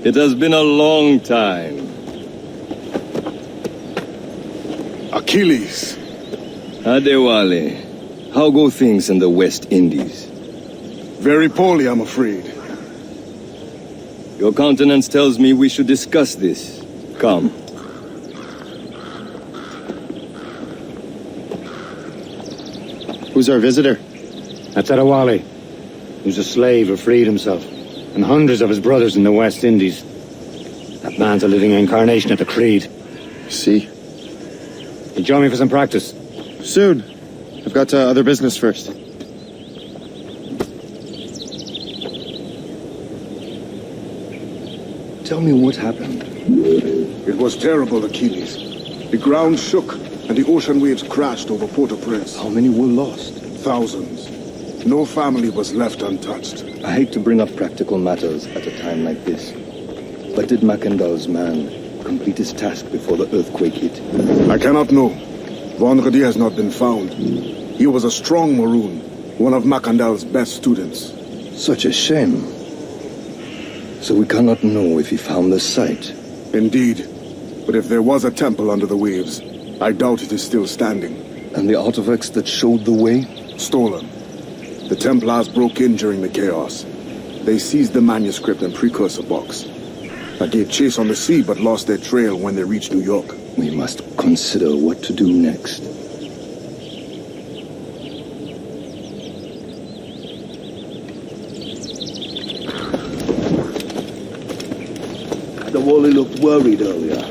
It has been a long time. Achilles. Adewale, how go things in the West Indies? Very poorly, I'm afraid. Your countenance tells me we should discuss this. Come. Who's our visitor? That's Adewale, who's a slave who freed himself, and hundreds of his brothers in the West Indies. That man's a living incarnation of the Creed. See? You join me for some practice? Soon. I've got other business first. Tell me what happened. It was terrible, Achilles. The ground shook, and the ocean waves crashed over Port-au-Prince. How many were lost? Thousands. No family was left untouched. I hate to bring up practical matters at a time like this. But did Mackandal's man complete his task before the earthquake hit? I cannot know. Vendredi has not been found. He was a strong Maroon, one of Mackandal's best students. Such a shame. So we cannot know if he found the site. Indeed. But if there was a temple under the waves, I doubt it is still standing. And the artifacts that showed the way? Stolen. The Templars broke in during the chaos. They seized the manuscript and precursor box. I gave chase on the sea but lost their trail when they reached New York. We must consider what to do next. The Wally looked worried earlier.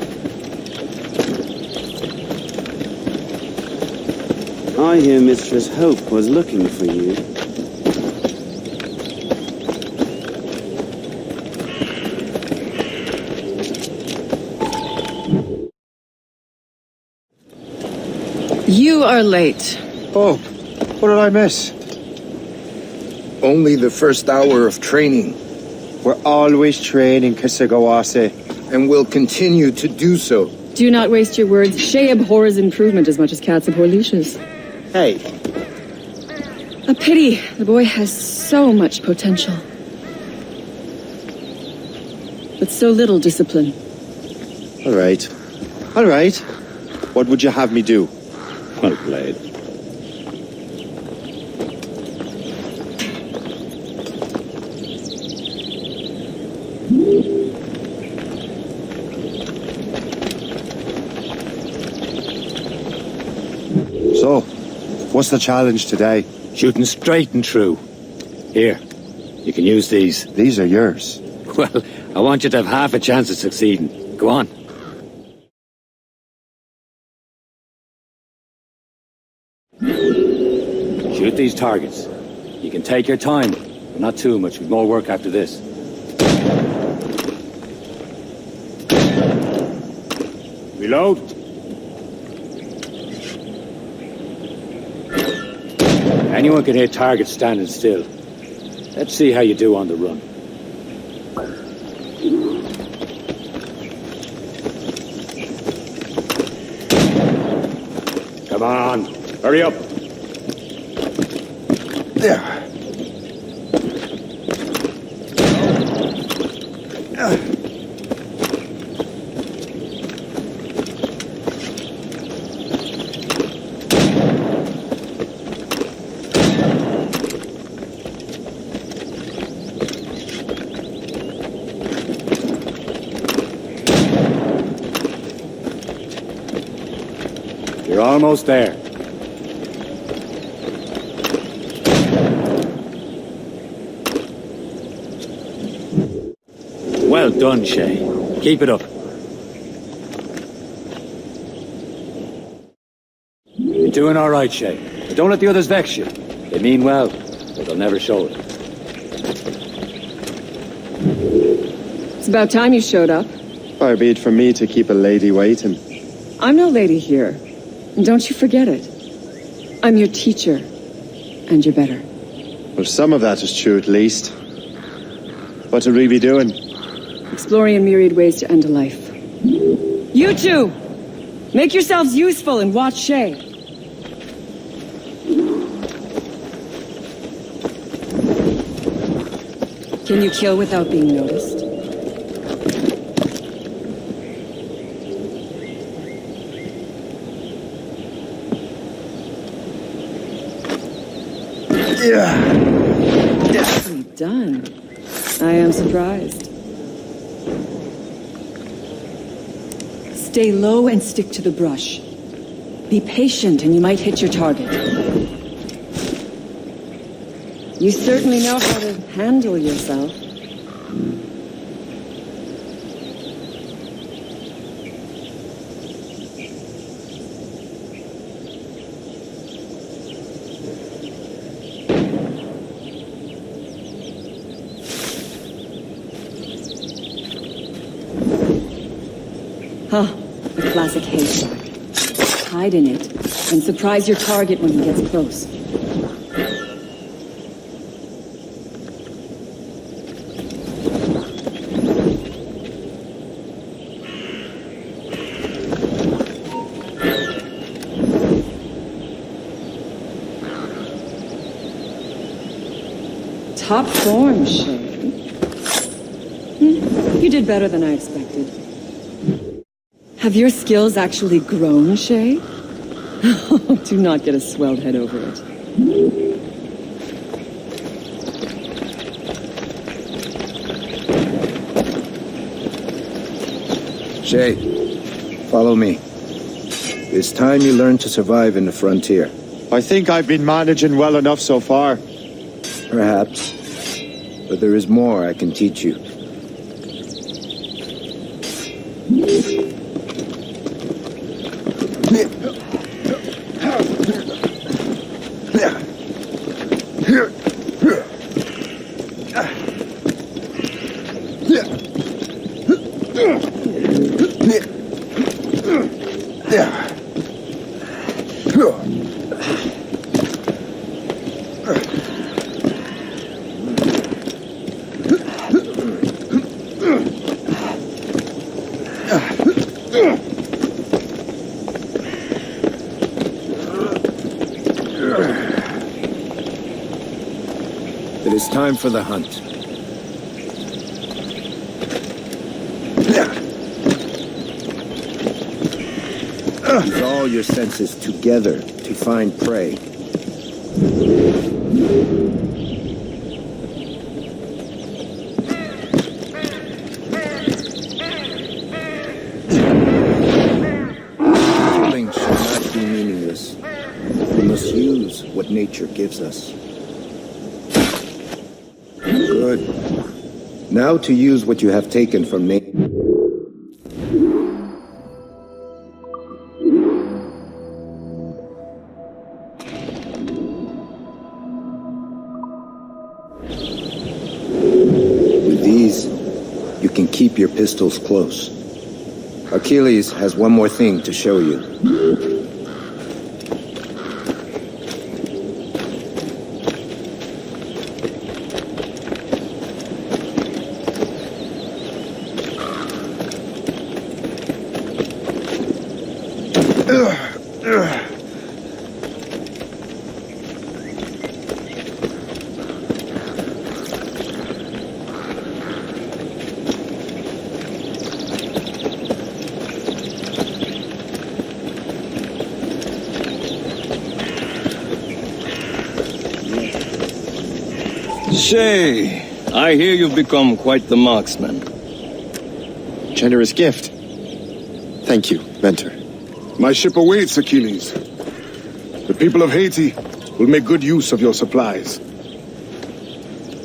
I hear Mistress Hope was looking for you. You are late. Oh, what did I miss? Only the first hour of training. We're always training, Kisagawase. And will continue to do so. Do not waste your words. Shay abhors improvement as much as cats abhor leashes. Hey. A pity. The boy has so much potential. But so little discipline. All right. All right. What would you have me do? Well played. So, what's the challenge today? Shooting straight and true. Here, you can use these. These are yours. Well, I want you to have half a chance of succeeding. Go on. Shoot these targets. You can take your time, but not too much. We've more work after this. Reload. Anyone can hit targets standing still. Let's see how you do on the run. Come on, hurry up. There. You're almost there. Well done, Shay. Keep it up. You're doing all right, Shay. But don't let the others vex you. They mean well, but they'll never show it. It's about time you showed up. Far be it from me to keep a lady waiting. I'm no lady here. And don't you forget it. I'm your teacher. And you're better. Well, some of that is true at least. What are we be doing? Exploring a myriad ways to end a life. You two! Make yourselves useful and watch Shay. Can you kill without being noticed? Nicely done. I am surprised. Stay low and stick to the brush. Be patient and you might hit your target. You certainly know how to handle yourself. Huh, a classic haystack. Hide in it, and surprise your target when he gets close. Top form, Shay. You did better than I expected. Have your skills actually grown, Shay? Do not get a swelled head over it. Shay, follow me. It's time you learn to survive in the frontier. I think I've been managing well enough so far. Perhaps. But there is more I can teach you. It is time for the hunt. Use all your senses together to find prey. Killing should not be meaningless. We must use what nature gives us. Good. Now to use what you have taken from nature. With these, you can keep your pistols close. Achilles has one more thing to show you. Shay, I hear you've become quite the marksman. Generous gift. Thank you, mentor. My ship awaits, Achilles. The people of Haiti will make good use of your supplies.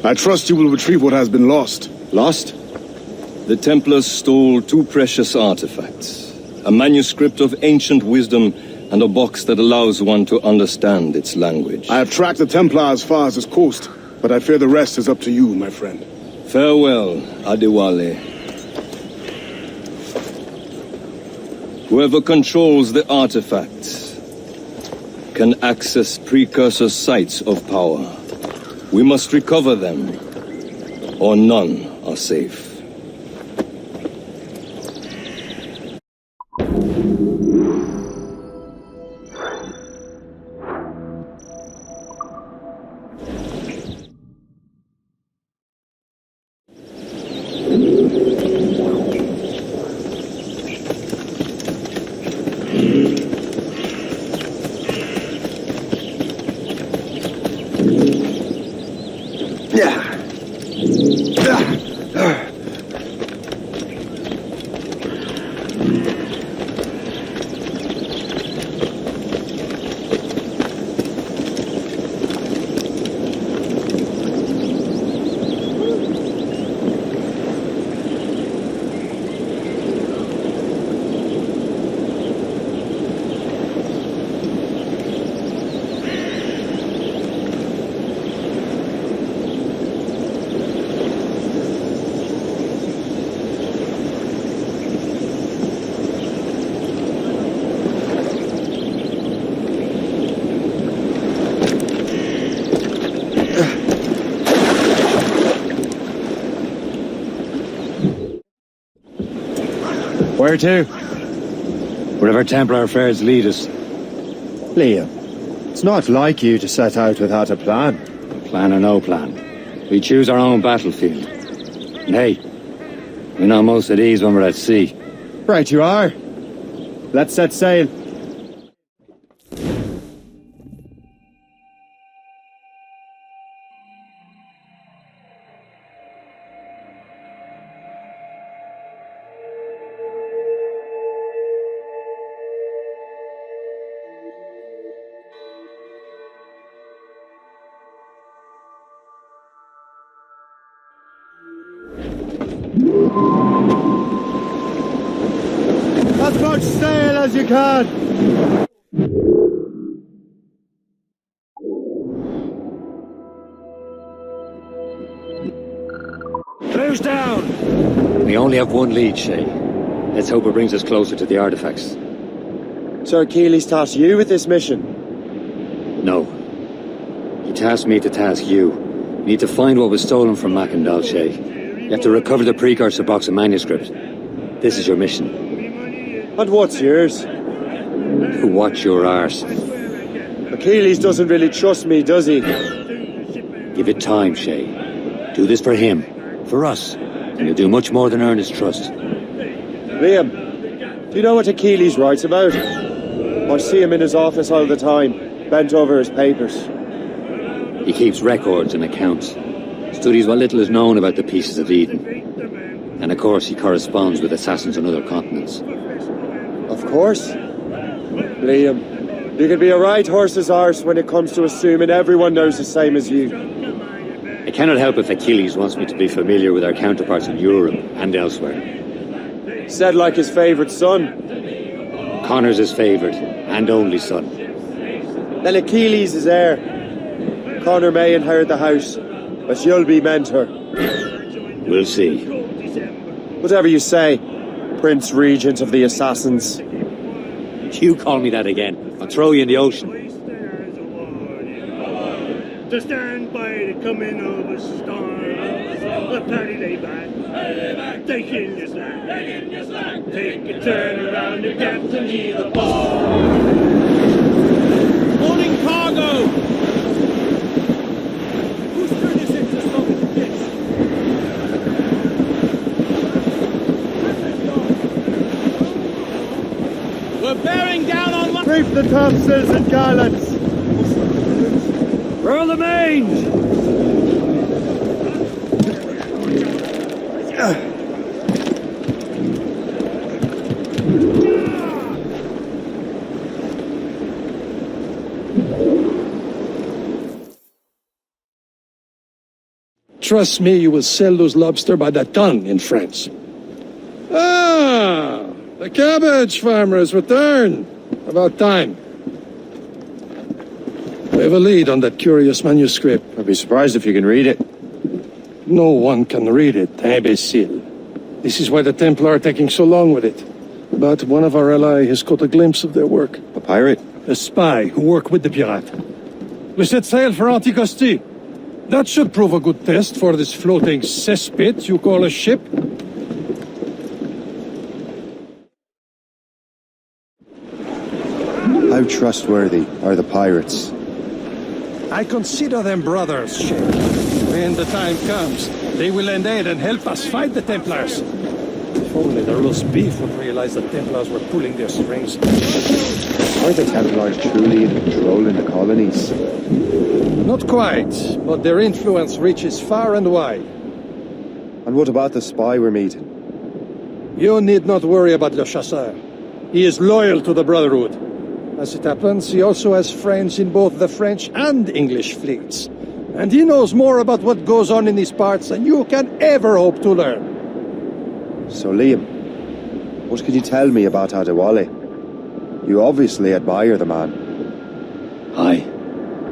I trust you will retrieve what has been lost. Lost? The Templars stole two precious artifacts. A manuscript of ancient wisdom and a box that allows one to understand its language. I have tracked the Templar as far as this coast, but I fear the rest is up to you, my friend. Farewell, Adewale. Whoever controls the artifacts can access precursor sites of power. We must recover them, or none are safe. Where to? Wherever Templar affairs lead us. Liam, it's not like you to set out without a plan. Plan or no plan, we choose our own battlefield. And hey, we're not most at ease when we're at sea. Right you are. Let's set sail. As much sail as you can! Close down! We only have one lead, Shay. Let's hope it brings us closer to the artifacts. Sir Achilles tasked you with this mission? No. He tasked me to task you. You need to find what was stolen from Mackendal, Shay. You have to recover the precursor box of manuscript. This is your mission. And what's yours? To watch your arse. Achilles doesn't really trust me, does he? Give it time, Shay. Do this for him. For us. And you'll do much more than earn his trust. Liam, do you know what Achilles writes about? I see him in his office all the time, bent over his papers. He keeps records and accounts. Studies what little is known about the pieces of Eden. And of course he corresponds with assassins on other continents. Of course. Liam, you can be a right horse's arse when it comes to assuming everyone knows the same as you. I cannot help if Achilles wants me to be familiar with our counterparts in Europe and elsewhere. Said like his favourite son. Connor's his favourite and only son. Then Achilles is heir. Connor may inherit the house, but you'll be mentor. We'll see. Whatever you say, Prince Regent of the Assassins. You call me that again, I'll throw you in the ocean. To stand by the coming of a storm. A party they back. Take in your slack. Take a turn around the captain, leave the ball. Morning cargo! Whose turn is it to stop at the pitch? We're bearing down on one. Reef the topsails and gallants. Furl the mains! Trust me, you will sell those lobster by the ton in France. Ah, the cabbage farmer has returned. About time. We have a lead on that curious manuscript. I'd be surprised if you can read it. No one can read it, imbecile. This is why the Templar are taking so long with it. But one of our allies has caught a glimpse of their work. A pirate? A spy who worked with the pirate. We set sail for Anticosti. That should prove a good test for this floating cesspit you call a ship. How trustworthy are the pirates? I consider them brothers, Shay. When the time comes, they will lend aid and help us fight the Templars. If only the roast beef would realize the Templars were pulling their strings. Are the Templars truly in control in the colonies? Not quite, but their influence reaches far and wide. And what about the spy we're meeting? You need not worry about Le Chasseur. He is loyal to the Brotherhood. As it happens, he also has friends in both the French and English fleets. And he knows more about what goes on in these parts than you can ever hope to learn. So Liam, what can you tell me about Adewale? You obviously admire the man. Aye.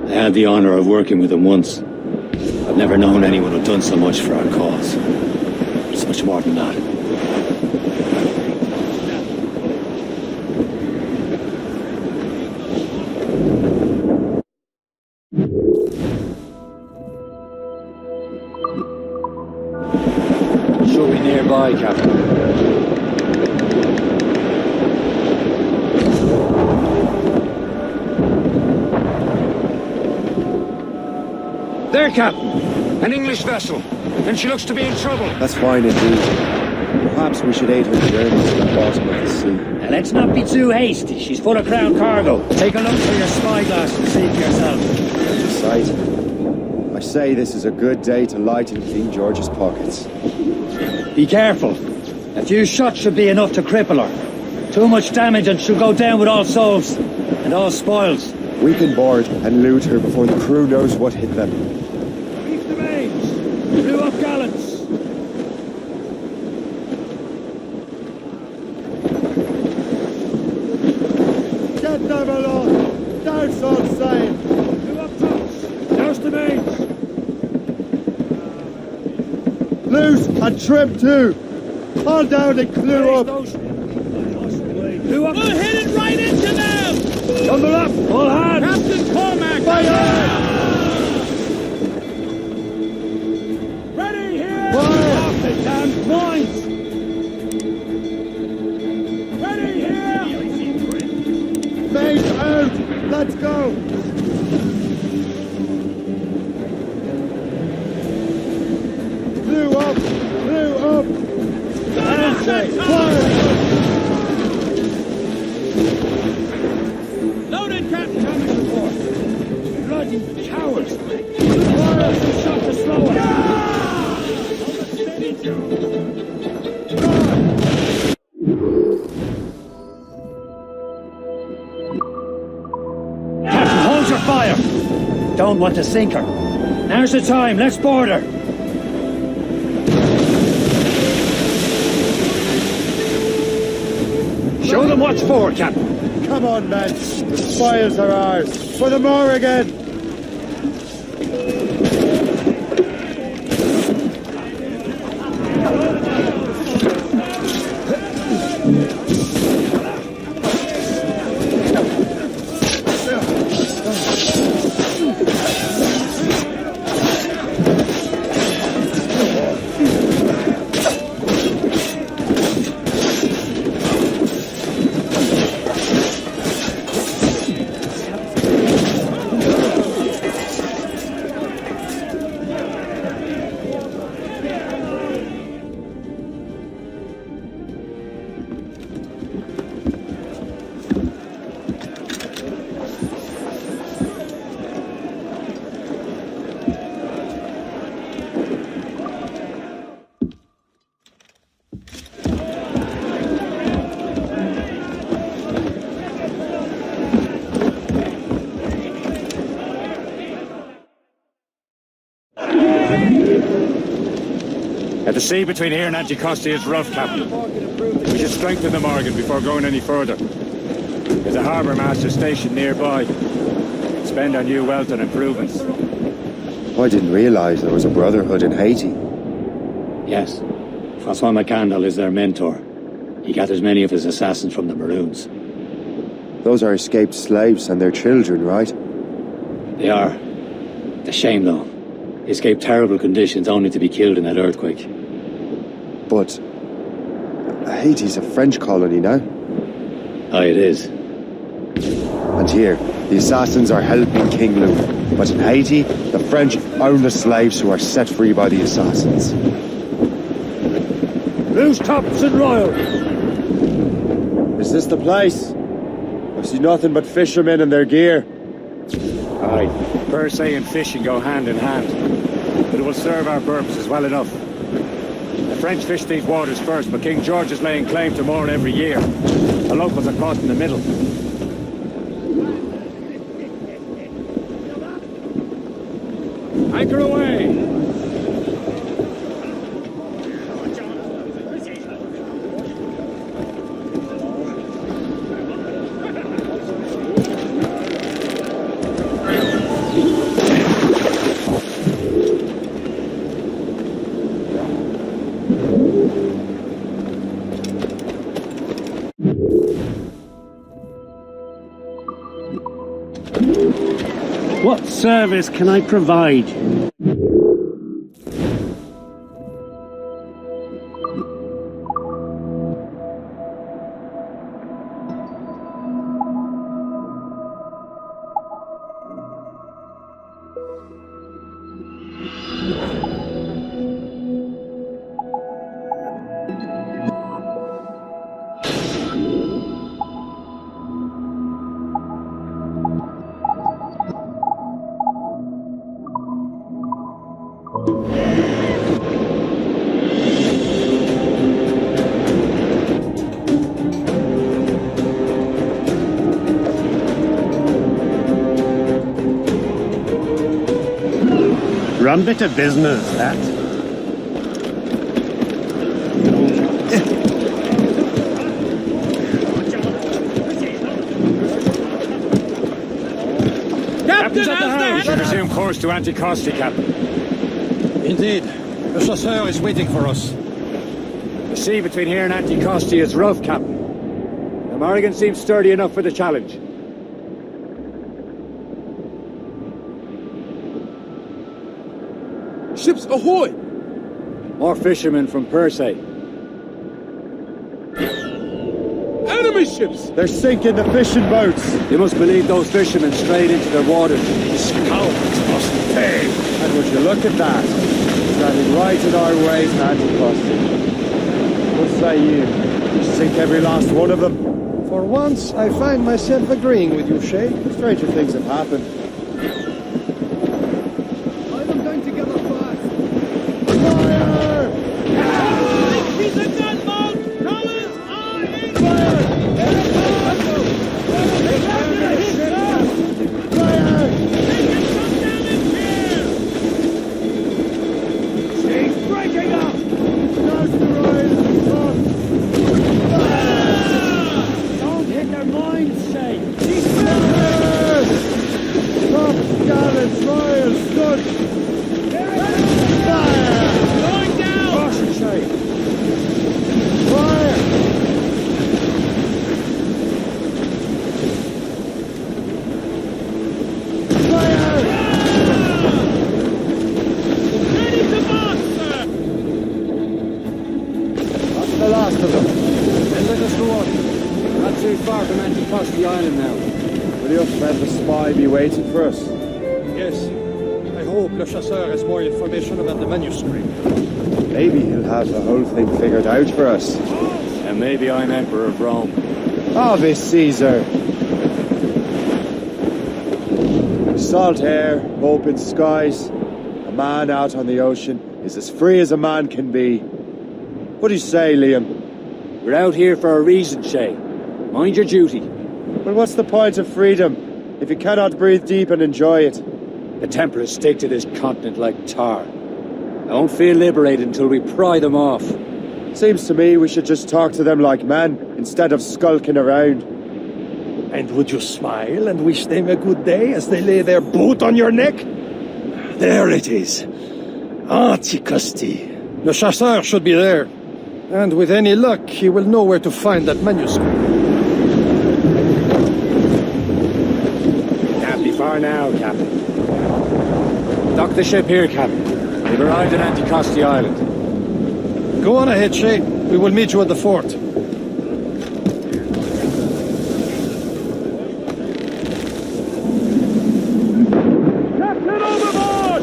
I had the honor of working with him once. I've never known anyone who'd done so much for our cause. It's much more than that. Should be nearby, Captain. There, Captain. An English vessel. And she looks to be in trouble. That's fine indeed. Perhaps we should aid her journey to the bottom of the sea. Now, let's not be too hasty. She's full of crown cargo. Take a look through your spyglass and see for yourself. Sight. I say this is a good day to lighten King George's pockets. Be careful. A few shots should be enough to cripple her. Too much damage and she'll go down with all souls and all spoils. We can board and loot her before the crew knows what hit them. Reef the mains! Blew up gallants! Get them along! Douse on sail! Blew up tops! Douse the mains! Loose and trim too! Haul down and clew up! Blew up! We're headed right into them! Tumble up! All hands! Captain Cormac! Fire! Ready here! Fire! Off the damn mines! Ready here! Mains out! Let's go! Blew up! Blew up! Fire! Loaded, Captain! Damage report! Bloody cowards! Fire! Some shot to slow us! Captain, hold your fire! Don't want to sink her. Now's the time, let's board her! Show them what's for, Captain. Come on, men. The spoils are ours. For the more again. The sea between here and Anticosti is rough, Captain. We should strengthen the Morgan before going any further. There's a harbour master stationed nearby. Spend our new wealth on improvements. I didn't realise there was a brotherhood in Haiti. Yes. Francois McCandle is their mentor. He gathers many of his assassins from the Maroons. Those are escaped slaves and their children, right? They are. The shame, though. He escaped terrible conditions only to be killed in that earthquake. But Haiti's a French colony now. Aye, it is. And here, the assassins are helping King Louis. But in Haiti, the French own the slaves who are set free by the assassins. Loose tops and royal. Is this the place? I see nothing but fishermen and their gear. Aye, per se and fishing go hand in hand. But it will serve our purposes well enough. The French fish these waters first, but King George is laying claim to more every year. The locals are caught in the middle. Anchor away! What service can I provide? Run bit of business, that. Captain's at the house! Should resume course to Anticosti, Captain. Indeed. The Chasseur is waiting for us. The sea between here and Anticosti is rough, Captain. The Morrigan seems sturdy enough for the challenge. Ships ahoy! More fishermen from Persay. Enemy ships! They're sinking the fishing boats. You must believe those fishermen strayed into their waters. Scoundrels must pay! And would you look at that? Standing right in our way to Anticosti. What say you? Sink every last one of them. For once, I find myself agreeing with you, Shay. Stranger things have happened. Anticosti Island now. Will your friend the spy be waiting for us? Yes. I hope Le Chasseur has more information about the manuscript. Maybe he'll have the whole thing figured out for us. And maybe I'm Emperor of Rome. Ave Caesar! Salt air, open skies. A man out on the ocean is as free as a man can be. What do you say, Liam? We're out here for a reason, Shay. Mind your duty. Well, what's the point of freedom if you cannot breathe deep and enjoy it? The Templars stick to this continent like tar. I won't feel liberated until we pry them off. Seems to me we should just talk to them like men, instead of skulking around. And would you smile and wish them a good day as they lay their boot on your neck? There it is. Anticosti. The Chasseur should be there. And with any luck, he will know where to find that manuscript. Can't be far now, Captain. Dock the ship here, Captain. We've arrived at Anticosti Island. Go on ahead, Shay. We will meet you at the fort. Captain overboard!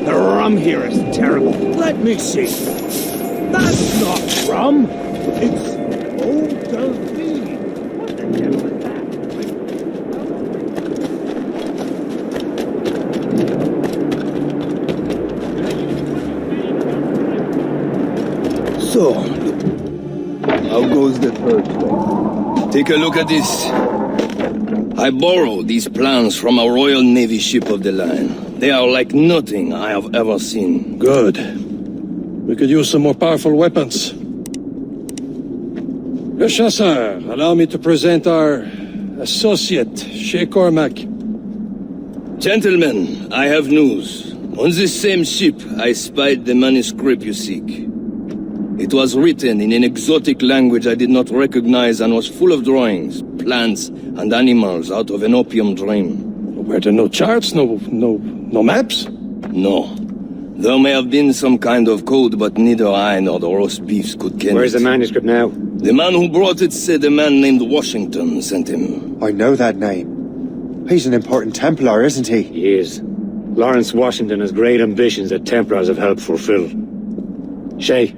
The rum here is terrible. Let me see. That's not rum. It's old Delphine. What the hell is that? So, how goes the third one? Take a look at this. I borrowed these plans from a Royal Navy ship of the line. They are like nothing I have ever seen. Good. We could use some more powerful weapons. Le Chasseur, allow me to present our associate, Shay Cormac. Gentlemen, I have news. On this same ship, I spied the manuscript you seek. It was written in an exotic language I did not recognize and was full of drawings, plants, and animals out of an opium dream. Were there no charts, no maps? No. There may have been some kind of code, but neither I nor the roast beefs could get it. Where's the manuscript now? The man who brought it said a man named Washington sent him. I know that name. He's an important Templar, isn't he? He is. Lawrence Washington has great ambitions that Templars have helped fulfill. Shay,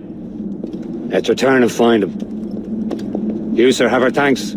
let's return and find him. You, sir, have our thanks.